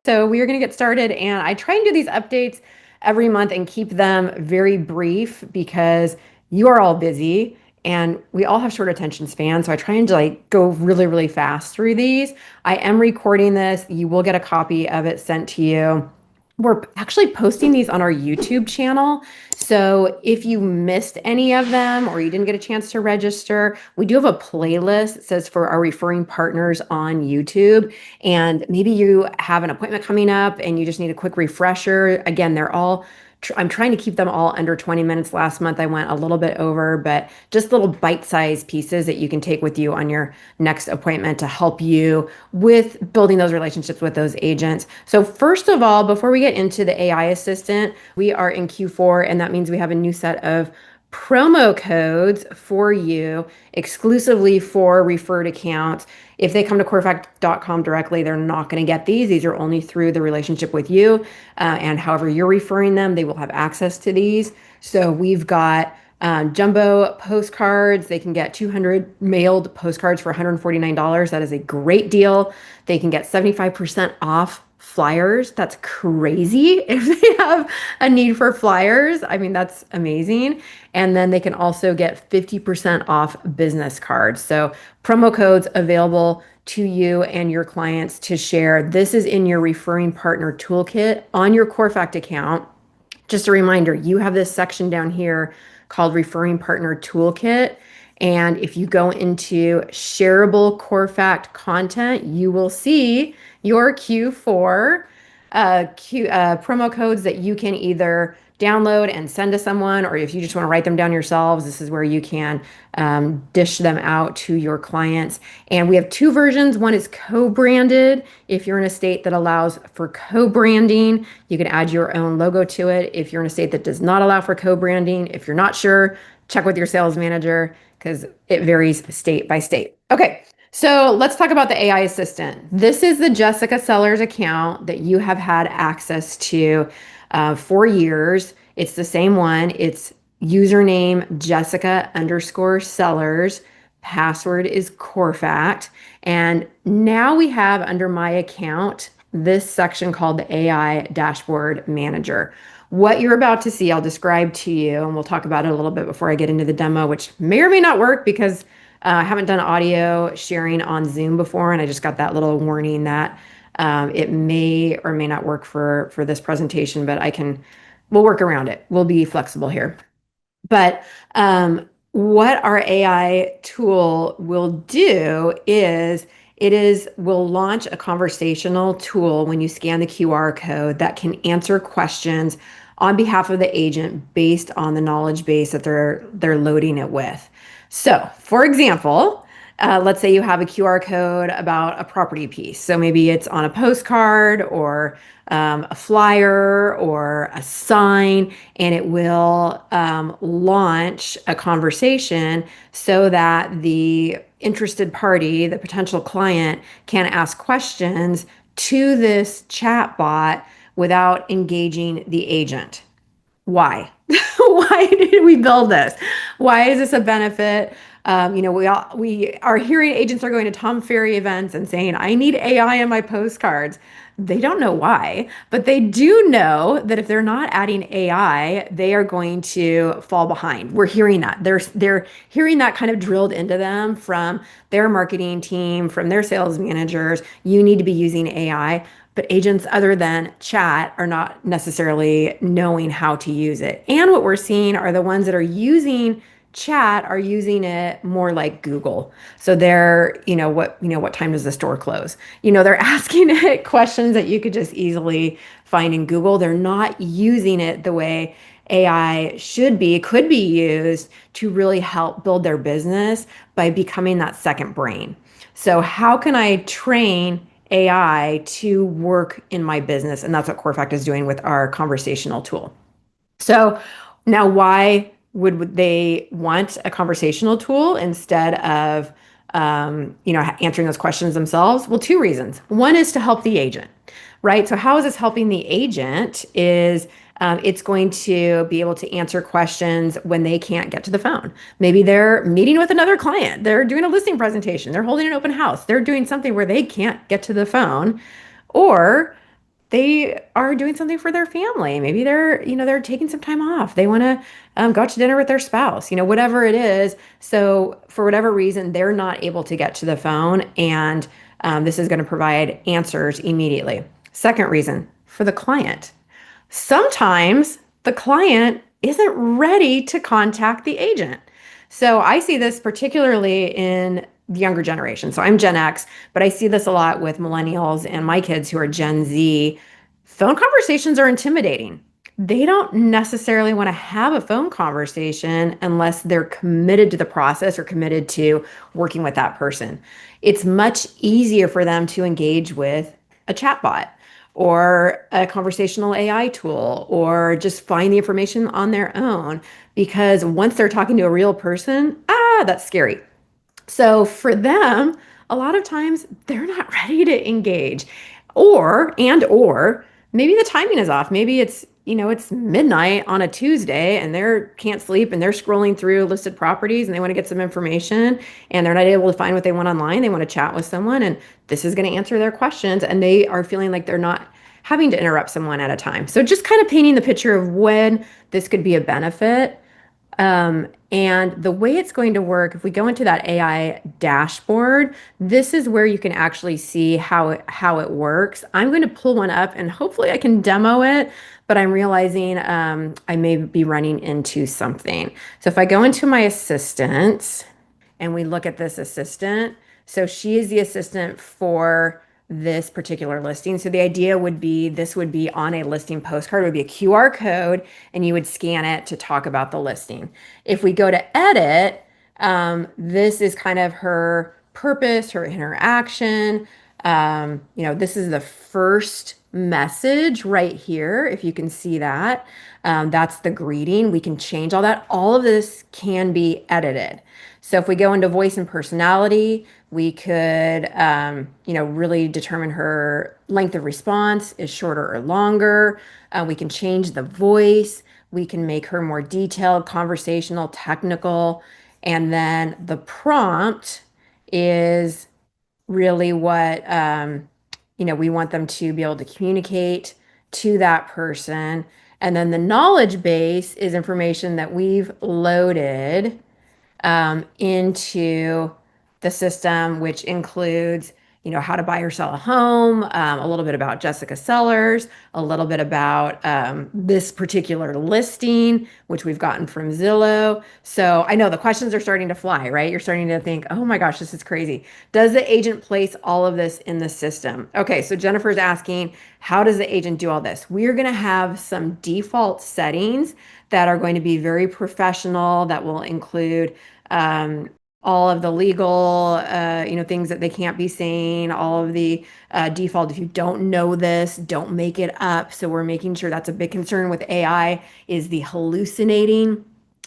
So we are going to get started, and I try and do these updates every month and keep them very brief because you are all busy and we all have short attention spans. So I try and go really, really fast through these. I am recording this. You will get a copy of it sent to you. We're actually posting these on our YouTube channel. So if you missed any of them or you didn't get a chance to register, we do have a playlist that says for our referring partners on YouTube. And maybe you have an appointment coming up and you just need a quick refresher. Again, I'm trying to keep them all under 20 minutes. Last month I went a little bit over, but just little bite-sized pieces that you can take with you on your next appointment to help you with building those relationships with those agents. So first of all, before we get into the AI assistant, we are in Q4, and that means we have a new set of promo codes for you exclusively for referred accounts. If they come to Corefact.com directly, they're not going to get these. These are only through the relationship with you. And however you're referring them, they will have access to these. So we've got jumbo postcards. They can get 200 mailed postcards for $149. That is a great deal. They can get 75% off flyers. That's crazy if they have a need for flyers. I mean, that's amazing. And then they can also get 50% off business cards. So promo codes available to you and your clients to share. This is in your referring partner toolkit on your Corefact account. Just a reminder, you have this section down here called Referring Partner Toolkit. And if you go into shareable Corefact content, you will see your Q4 promo codes that you can either download and send to someone, or if you just want to write them down yourselves, this is where you can dish them out to your clients. And we have two versions. One is co-branded. If you're in a state that allows for co-branding, you can add your own logo to it. If you're in a state that does not allow for co-branding, if you're not sure, check with your sales manager because it varies state by state. Okay. So let's talk about the AI assistant. This is the Jessica Sellers account that you have had access to for years. It's the same one. It's username Jessica_Sellers. Password is Corefact. And now we have under my account this section called the AI Dashboard Manager. What you're about to see, I'll describe to you, and we'll talk about it a little bit before I get into the demo, which may or may not work because I haven't done audio sharing on Zoom before, and I just got that little warning that it may or may not work for this presentation, but we'll work around it. We'll be flexible here. But what our AI tool will do is we'll launch a conversational tool when you scan the QR code that can answer questions on behalf of the agent based on the knowledge base that they're loading it with. So, for example, let's say you have a QR code about a property piece. So maybe it's on a postcard or a flyer or a sign, and it will launch a conversation so that the interested party, the potential client, can ask questions to this chat bot without engaging the agent. Why? Why did we build this? Why is this a benefit? Our hearing agents are going to Tom Ferry events and saying, I need AI in my postcards. They don't know why, but they do know that if they're not adding AI, they are going to fall behind. We're hearing that. They're hearing that kind of drilled into them from their marketing team, from their sales managers. You need to be using AI. But agents other than chat are not necessarily knowing how to use it. And what we're seeing are the ones that are using chat are using it more like Google. So what time does the store close? They're asking it questions that you could just easily find in Google. They're not using it the way AI could be used to really help build their business by becoming that second brain. So how can I train AI to work in my business? And that's what Corefact is doing with our conversational tool. So now why would they want a conversational tool instead of answering those questions themselves? Well, two reasons. One is to help the agent, right? So how is this helping the agent is it's going to be able to answer questions when they can't get to the phone. Maybe they're meeting with another client. They're doing a listing presentation. They're holding an open house. They're doing something where they can't get to the phone. Or they are doing something for their family. Maybe they're taking some time off. They want to go out to dinner with their spouse, whatever it is. So for whatever reason, they're not able to get to the phone, and this is going to provide answers immediately. Second reason, for the client. Sometimes the client isn't ready to contact the agent. So I see this particularly in the younger generation. So I'm Gen X, but I see this a lot with millennials and my kids who are Gen Z. Phone conversations are intimidating. They don't necessarily want to have a phone conversation unless they're committed to the process or committed to working with that person. It's much easier for them to engage with a chatbot or a conversational AI tool or just find the information on their own, because once they're talking to a real person, that's scary. So for them, a lot of times they're not ready to engage. Or maybe the timing is off. Maybe it's midnight on a Tuesday and they can't sleep and they're scrolling through listed properties and they want to get some information and they're not able to find what they want online. They want to chat with someone and this is going to answer their questions and they are feeling like they're not having to interrupt someone at a time. So just kind of painting the picture of when this could be a benefit. And the way it's going to work, if we go into that AI dashboard, this is where you can actually see how it works. I'm going to pull one up and hopefully I can demo it, but I'm realizing I may be running into something. So if I go into my assistant and we look at this assistant, so she is the assistant for this particular listing. So the idea would be this would be on a listing postcard, it would be a QR code, and you would scan it to talk about the listing. If we go to edit, this is kind of her purpose, her interaction. This is the first message right here, if you can see that. That's the greeting. We can change all that. All of this can be edited. So if we go into voice and personality, we could, really determine her length of response is shorter or longer. We can change the voice. We can make her more detailed, conversational, technical. And then the prompt is really what, we want them to be able to communicate to that person. And then the knowledge base is information that we've loaded into the system, which includes, how to buy or sell a home, a little bit about Jessica Sellers, a little bit about this particular listing, which we've gotten from Zillow. So I know the questions are starting to fly, right? You're starting to think, oh my gosh, this is crazy. Does the agent place all of this in the system? Okay, so Jennifer's asking, how does the agent do all this? We're going to have some default settings that are going to be very professional, that will include all of the legal, things that they can't be saying, all of the default. If you don't know this, don't make it up. So we're making sure that's a big concern with AI is the hallucinating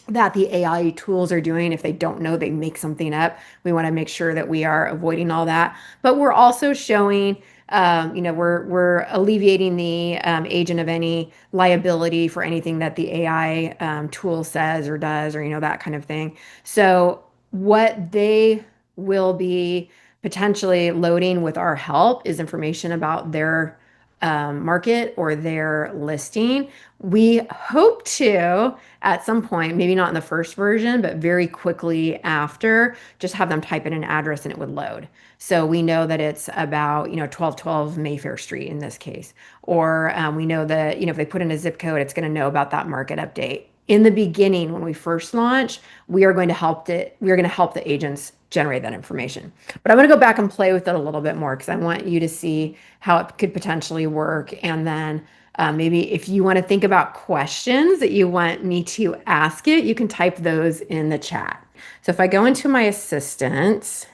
that the AI tools are doing. If they don't know, they make something up. We want to make sure that we are avoiding all that. But we're also showing we're alleviating the agent of any liability for anything that the AI tool says or does, or that kind of thing. So what they will be potentially loading with our help is information about their market or their listing. We hope to, at some point, maybe not in the first version, but very quickly after, just have them type in an address and it would load. So we know that it's about, 1212 Mayfair Street in this case. Or we know that, if they put in a zip code, it's going to know about that market update. In the beginning, when we first launch, we're going to help the agents generate that information. But I'm going to go back and play with it a little bit more because I want you to see how it could potentially work. And then maybe if you want to think about questions that you want me to ask it, you can type those in the chat. So if I go into my assistants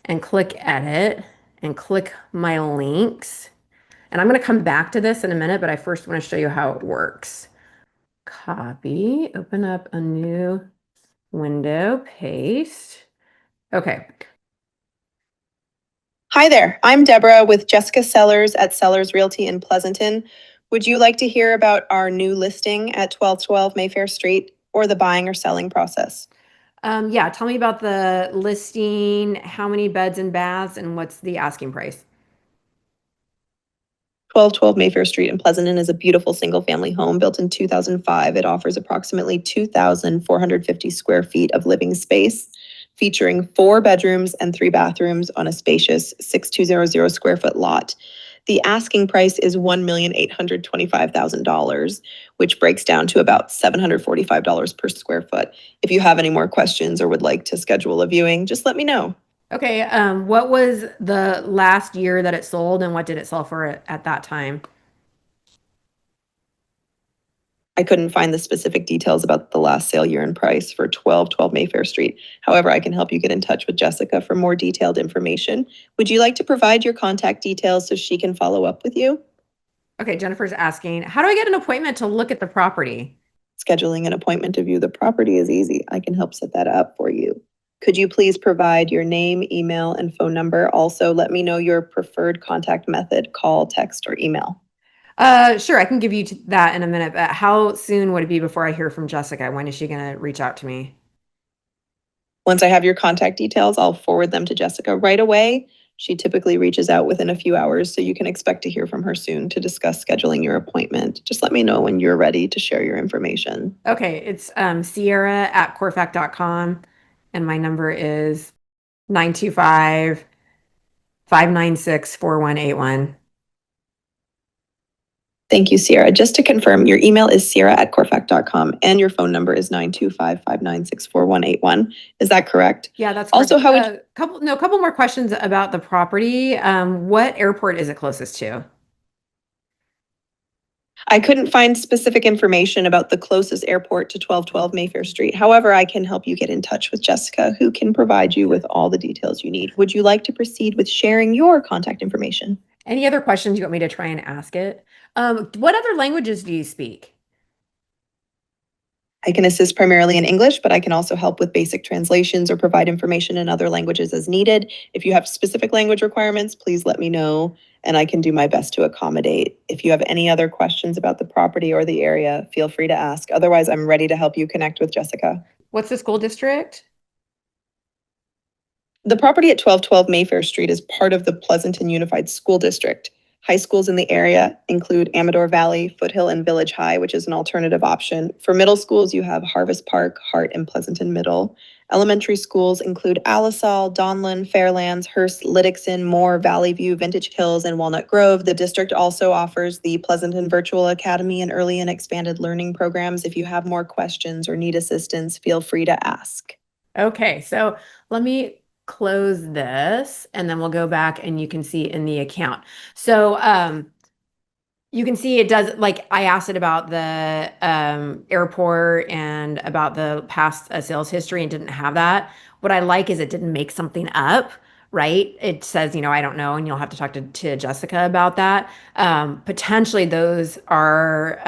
and click edit and click my links, and I'm going to come back to this in a minute, but I first want to show you how it works. Copy, open up a new window, paste. Okay. Hi there, I'm Deborah with Jessica Sellers at Sellers Realty in Pleasanton. Would you like to hear about our new listing at 1212 Mayfair Street or the buying or selling process? Yeah, tell me about the listing, how many beds and baths, and what's the asking price? 1212 Mayfair Street in Pleasanton is a beautiful single-family home built in 2005. It offers approximately 2,450 square feet of living space, featuring 4 bedrooms and 3 bathrooms on a spacious 6,200 square foot lot. The asking price is $1,825,000, which breaks down to about $745 per square foot. If you have any more questions or would like to schedule a viewing, just let me know. Okay, what was the last year that it sold and what did it sell for at that time? I couldn't find the specific details about the last sale year and price for 1212 Mayfair Street. However, I can help you get in touch with Jessica for more detailed information. Would you like to provide your contact details so she can follow up with you? Okay, Jennifer's asking, how do I get an appointment to look at the property? Scheduling an appointment to view the property is easy. I can help set that up for you. Could you please provide your name, email, and phone number? Also, let me know your preferred contact method, call, text, or email. Sure, I can give you that in a minute, but how soon would it be before I hear from Jessica? When is she going to reach out to me? Once I have your contact details, I'll forward them to Jessica right away. She typically reaches out within a few hours, so you can expect to hear from her soon to discuss scheduling your appointment. Just let me know when you're ready to share your information. Okay, it's Sierra@Corefact.com, and my number is 925-596-4181. Thank you, Sierra. Just to confirm, your email is sierra@corefact.com and your phone number is 925-596-4181. Is that correct? Yeah, that's Also, correct. how would Couple more questions about the property. What airport is it closest to? I couldn't find specific information about the closest airport to 1212 Mayfair Street. However, I can help you get in touch with Jessica, who can provide you with all the details you need. Would you like to proceed with sharing your contact information? Any other questions you want me to try and ask it? What other languages do you speak? I can assist primarily in English, but I can also help with basic translations or provide information in other languages as needed. If you have specific language requirements, please let me know and I can do my best to accommodate. If you have any other questions about the property or the area, feel free to ask. Otherwise, I'm ready to help you connect with Jessica. What's the school district? The property at 1212 Mayfair Street is part of the Pleasanton Unified School District. High schools in the area include Amador Valley, Foothill, and Village High, which is an alternative option. For middle schools, you have Harvest Park, Hart, and Pleasanton Middle. Elementary schools include Alisal, Donlin, Fairlands, Hearst, Lidickson, Moore, Valley View, Vintage Hills, and Walnut Grove. The district also offers the Pleasanton Virtual Academy and early and expanded learning programs. If you have more questions or need assistance, feel free to ask. Okay, so let me close this and then we'll go back and you can see in the account. So you can see it does, like I asked it about the airport and about the past sales history and didn't have that. What I like is it didn't make something up, right? It says, I don't know, and you'll have to talk to Jessica about that. Potentially those are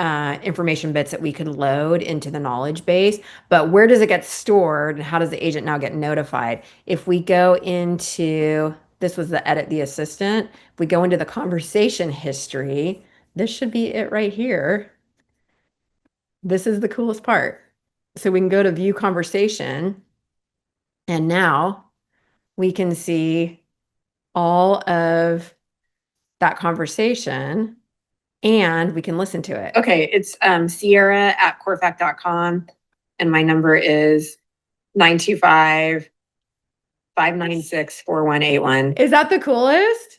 information bits that we could load into the knowledge base, but where does it get stored and how does the agent now get notified? If we go into, this was the edit the assistant, if we go into the conversation history, this should be it right here. This is the coolest part. So we can go to view conversation and now we can see all of that conversation and we can listen to it. Okay, it's Sierra@Corefact.com and my number is 925-596-4181. Is that the coolest?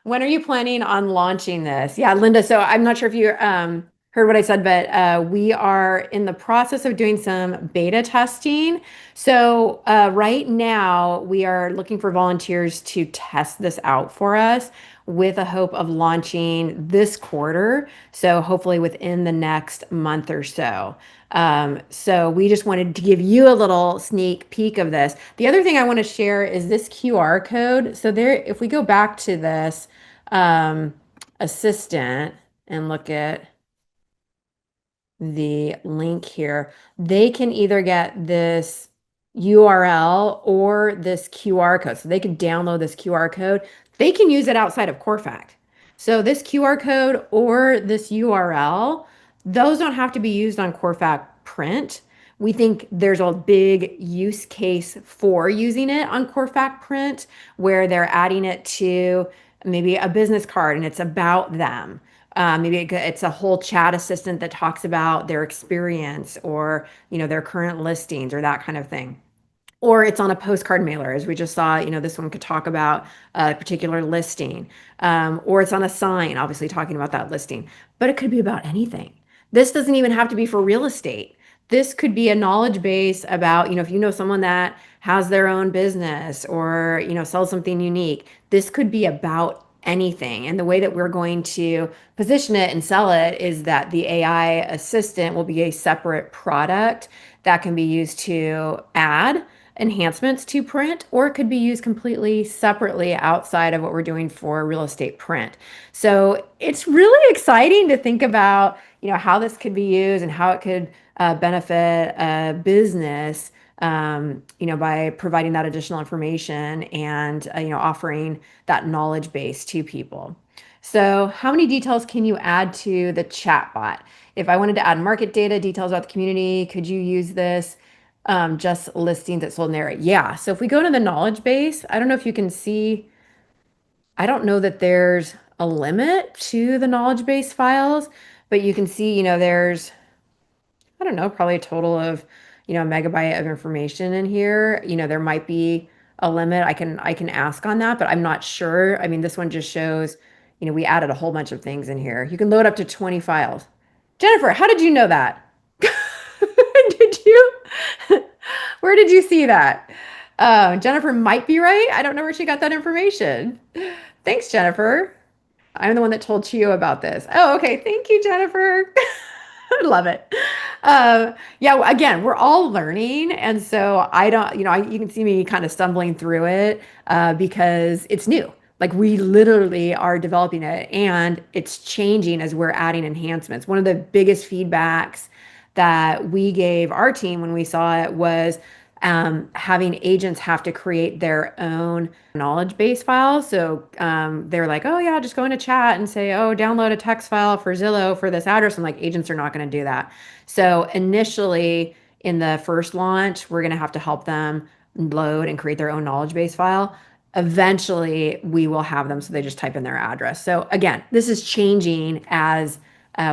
When are you planning on launching this? Yeah, Linda, so I'm not sure if you heard what I said, but we are in the process of doing some beta testing. So right now we are looking for volunteers to test this out for us with a hope of launching this quarter. So hopefully within the next month or so. So we just wanted to give you a little sneak peek of this. The other thing I want to share is this QR code. So there, if we go back to this assistant and look at the link here, they can either get this URL or this QR code. So they can download this QR code. They can use it outside of Corefact. So this QR code or this URL, those don't have to be used on Corefact print. We think there's a big use case for using it on Corefact print where they're adding it to maybe a business card and it's about them. Maybe it's a whole chat assistant that talks about their experience or, their current listings or that kind of thing. Or it's on a postcard mailer, as we just saw, this one could talk about a particular listing. Or it's on a sign, obviously talking about that listing. But it could be about anything. This doesn't even have to be for real estate. This could be a knowledge base about, if you know someone that has their own business or, sells something unique, this could be about anything. And the way that we're going to position it and sell it is that the AI assistant will be a separate product that can be used to add enhancements to print, or it could be used completely separately outside of what we're doing for real estate print. So it's really exciting to think about, how this could be used and how it could benefit a business, by providing that additional information and, offering that knowledge base to people. So how many details can you add to the chatbot? If I wanted to add market data, details about the community, could you use this? Just listings that sold in the area. Yeah. So if we go to the knowledge base, I don't know if you can see, I don't know that there's a limit to the knowledge base files, but you can see, there's, I don't know, probably a total of, a megabyte of information in here. There might be a limit. I can ask on that, but I'm not sure. I mean, this one just shows, we added a whole bunch of things in here. You can load up to 20 files. Jennifer, how did you know that? Did you? Where did you see that? Jennifer might be right. I don't know where she got that information. Thanks, Jennifer. I'm the one that told Chio about this. Oh, okay. Thank you, Jennifer. I love it. Yeah, again, we're all learning. And so I don't, you can see me kind of stumbling through it because it's new. Like we literally are developing it and it's changing as we're adding enhancements. One of the biggest feedbacks that we gave our team when we saw it was having agents have to create their own knowledge base files. So they're like, oh yeah, just go into chat and say, oh, download a text file for Zillow for this address. I'm like, agents are not going to do that. So initially in the first launch, we're going to have to help them load and create their own knowledge base file. Eventually we will have them. So they just type in their address. So again, this is changing as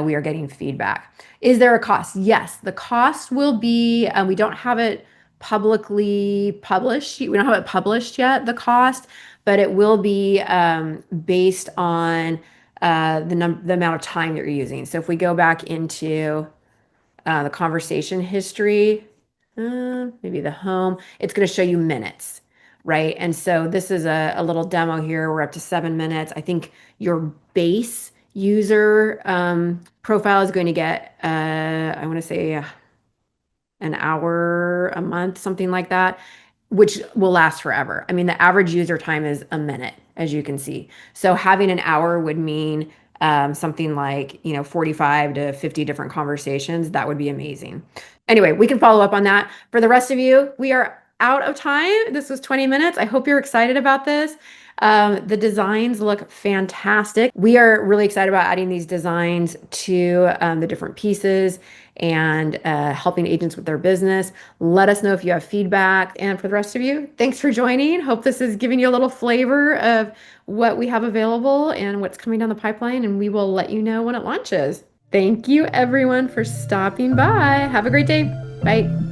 we are getting feedback. Is there a cost? Yes, the cost will be, we don't have it publicly published. We don't have it published yet, the cost, but it will be based on the amount of time that you're using. So if we go back into the conversation history, maybe the home, it's going to show you minutes, right? And so this is a little demo here. We're up to 7 minutes. I think your base user profile is going to get, I want to say, an hour a month, something like that, which will last forever. I mean, the average user time is a minute, as you can see. So having an hour would mean something like, 45 to 50 different conversations. That would be amazing. Anyway, we can follow up on that. For the rest of you, we are out of time. This was 20 minutes. I hope you're excited about this. The designs look fantastic. We are really excited about adding these designs to the different pieces and helping agents with their business. Let us know if you have feedback. And for the rest of you, thanks for joining. Hope this is giving you a little flavor of what we have available and what's coming down the pipeline, and we will let you know when it launches. Thank you, everyone, for stopping by. Have a great day. Bye.